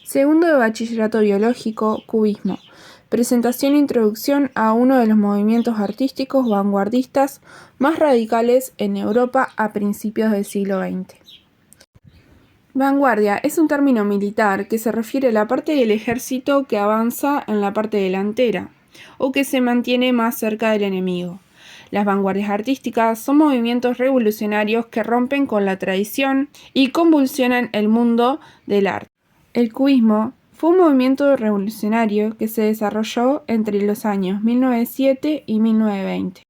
Segundo de bachillerato biológico, cubismo. Presentación e introducción a uno de los movimientos artísticos vanguardistas más radicales en Europa a principios del siglo XX. Vanguardia es un término militar que se refiere a la parte del ejército que avanza en la parte delantera o que se mantiene más cerca del enemigo. Las vanguardias artísticas son movimientos revolucionarios que rompen con la tradición y convulsionan el mundo del arte. El cubismo fue un movimiento revolucionario que se desarrolló entre los años 1907 y 1920.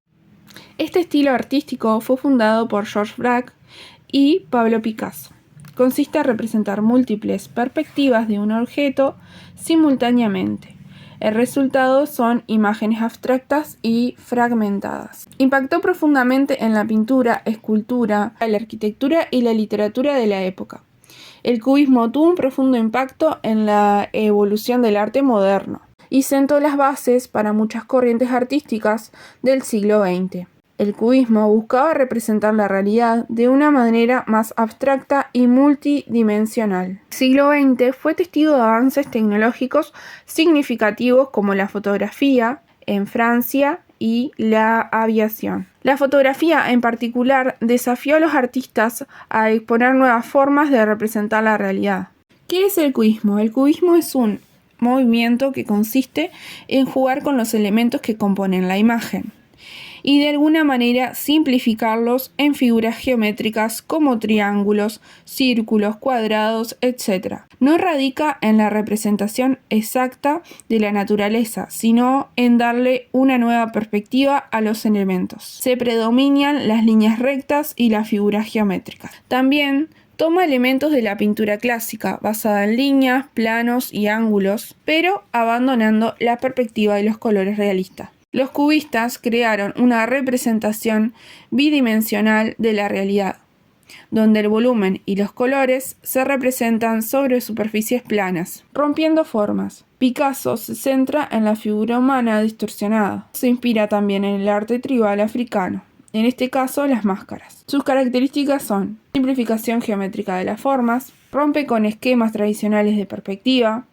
Este estilo artístico fue fundado por Georges Braque y Pablo Picasso. Consiste en representar múltiples perspectivas de un objeto simultáneamente. El resultado son imágenes abstractas y fragmentadas. Impactó profundamente en la pintura, escultura, la arquitectura y la literatura de la época. El cubismo tuvo un profundo impacto en la evolución del arte moderno y sentó las bases para muchas corrientes artísticas del siglo XX. El cubismo buscaba representar la realidad de una manera más abstracta y multidimensional. El siglo XX fue testigo de avances tecnológicos significativos como la fotografía en Francia y la aviación. La fotografía en particular desafió a los artistas a exponer nuevas formas de representar la realidad. ¿Qué es el cubismo? El cubismo es un movimiento que consiste en jugar con los elementos que componen la imagen y de alguna manera simplificarlos en figuras geométricas como triángulos, círculos, cuadrados, etc. No radica en la representación exacta de la naturaleza, sino en darle una nueva perspectiva a los elementos. Se predominan las líneas rectas y las figuras geométricas. También toma elementos de la pintura clásica, basada en líneas, planos y ángulos, pero abandonando la perspectiva de los colores realistas. Los cubistas crearon una representación bidimensional de la realidad, donde el volumen y los colores se representan sobre superficies planas, rompiendo formas. Picasso se centra en la figura humana distorsionada. Se inspira también en el arte tribal africano, en este caso las máscaras. Sus características son simplificación geométrica de las formas, rompe con esquemas tradicionales de perspectiva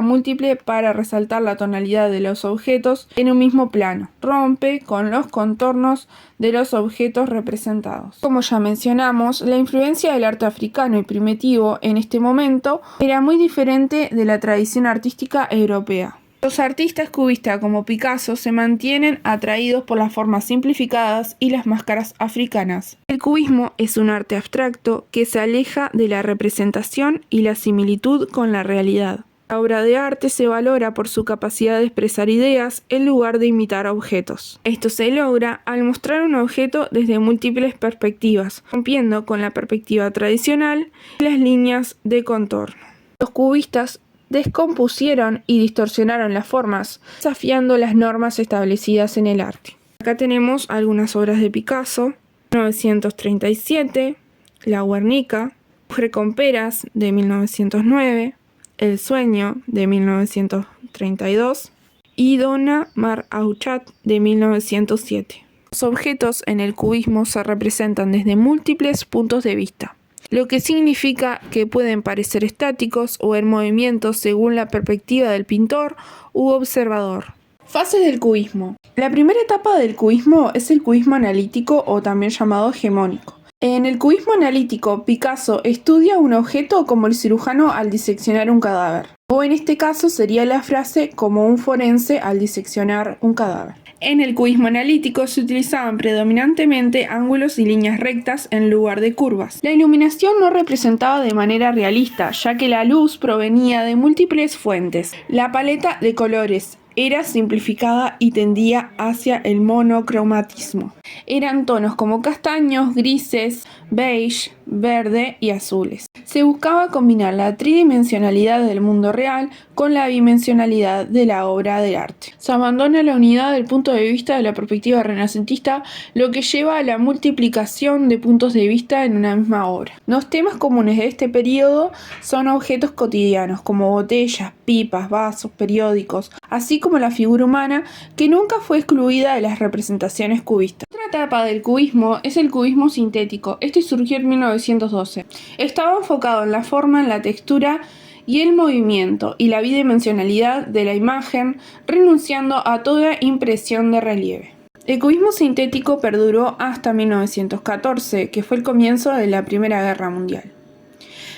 múltiple para resaltar la tonalidad de los objetos en un mismo plano, rompe con los contornos de los objetos representados. Como ya mencionamos, la influencia del arte africano y primitivo en este momento era muy diferente de la tradición artística europea. Los artistas cubistas como Picasso se mantienen atraídos por las formas simplificadas y las máscaras africanas. El cubismo es un arte abstracto que se aleja de la representación y la similitud con la realidad. La obra de arte se valora por su capacidad de expresar ideas en lugar de imitar objetos. Esto se logra al mostrar un objeto desde múltiples perspectivas, rompiendo con la perspectiva tradicional y las líneas de contorno. Los cubistas descompusieron y distorsionaron las formas, desafiando las normas establecidas en el arte. Acá tenemos algunas obras de Picasso: 1937, La Guernica, Mujer con peras de 1909, El sueño de 1932 y Dona Mar Auchat de 1907. Los objetos en el cubismo se representan desde múltiples puntos de vista, lo que significa que pueden parecer estáticos o en movimiento según la perspectiva del pintor u observador. Fases del cubismo. La primera etapa del cubismo es el cubismo analítico o también llamado hegemónico. En el cubismo analítico, Picasso estudia un objeto como el cirujano al diseccionar un cadáver, o en este caso sería la frase como un forense al diseccionar un cadáver. En el cubismo analítico se utilizaban predominantemente ángulos y líneas rectas en lugar de curvas. La iluminación no representaba de manera realista, ya que la luz provenía de múltiples fuentes. La paleta de colores era simplificada y tendía hacia el monocromatismo. Eran tonos como castaños, grises, beige, verde y azules. Se buscaba combinar la tridimensionalidad del mundo real con la bidimensionalidad de la obra de arte. Se abandona la unidad del punto de vista de la perspectiva renacentista, lo que lleva a la multiplicación de puntos de vista en una misma obra. Los temas comunes de este periodo son objetos cotidianos como botellas, pipas, vasos, periódicos, así como la figura humana, que nunca fue excluida de las representaciones cubistas. Otra etapa del cubismo es el cubismo sintético. Este surgió en 1912. Estaba enfocado en la forma, en la textura y el movimiento y la bidimensionalidad de la imagen, renunciando a toda impresión de relieve. El cubismo sintético perduró hasta 1914, que fue el comienzo de la Primera Guerra Mundial.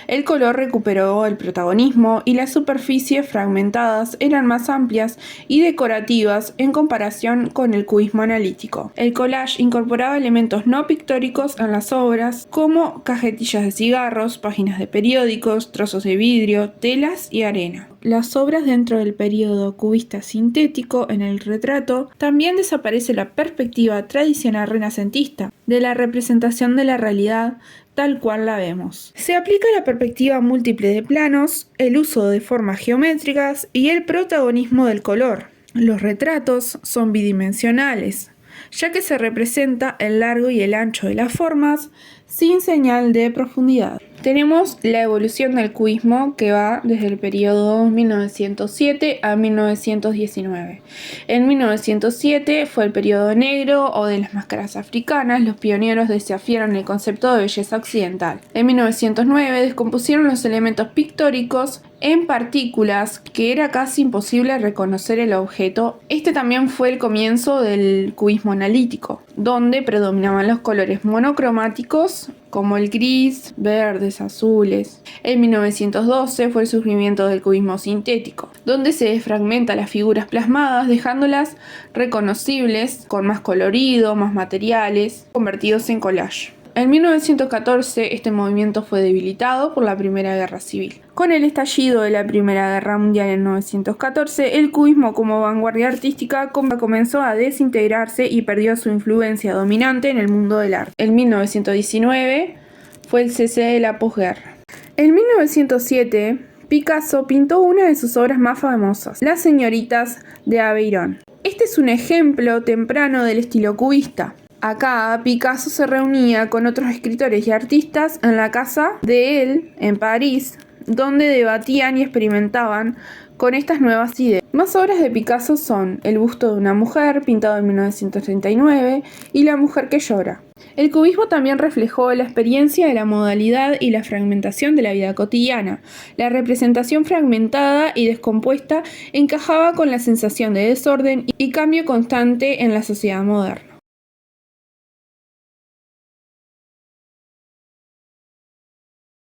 El color recuperó el protagonismo y las superficies fragmentadas eran más amplias y decorativas en comparación con el cubismo analítico. El collage incorporaba elementos no pictóricos en las obras, como cajetillas de cigarros, páginas de periódicos, trozos de vidrio, telas y arena. Las obras dentro del periodo cubista sintético, en el retrato, también desaparece la perspectiva tradicional renacentista de la representación de la realidad tal cual la vemos. Se aplica la perspectiva múltiple de planos, el uso de formas geométricas y el protagonismo del color. Los retratos son bidimensionales, ya que se representa el largo y el ancho de las formas sin señal de profundidad. Tenemos la evolución del cubismo, que va desde el periodo 1907 a 1919. En 1907 fue el periodo negro o de las máscaras africanas. Los pioneros desafiaron el concepto de belleza occidental. En 1909 descompusieron los elementos pictóricos en partículas, que era casi imposible reconocer el objeto. Este también fue el comienzo del cubismo analítico, donde predominaban los colores monocromáticos como el gris, verdes, azules. En 1912 fue el surgimiento del cubismo sintético, donde se desfragmenta las figuras plasmadas, dejándolas reconocibles con más colorido, más materiales, convertidos en collage. En 1914 este movimiento fue debilitado por la Primera Guerra Civil. Con el estallido de la Primera Guerra Mundial en 1914, el cubismo como vanguardia artística comenzó a desintegrarse y perdió su influencia dominante en el mundo del arte. En 1919 fue el cese de la posguerra. En 1907, Picasso pintó una de sus obras más famosas, Las señoritas de Aveyron. Este es un ejemplo temprano del estilo cubista. Acá Picasso se reunía con otros escritores y artistas en la casa de él, en París, donde debatían y experimentaban con estas nuevas ideas. Más obras de Picasso son El busto de una mujer, pintado en 1939, y La mujer que llora. El cubismo también reflejó la experiencia de la modalidad y la fragmentación de la vida cotidiana. La representación fragmentada y descompuesta encajaba con la sensación de desorden y cambio constante en la sociedad moderna.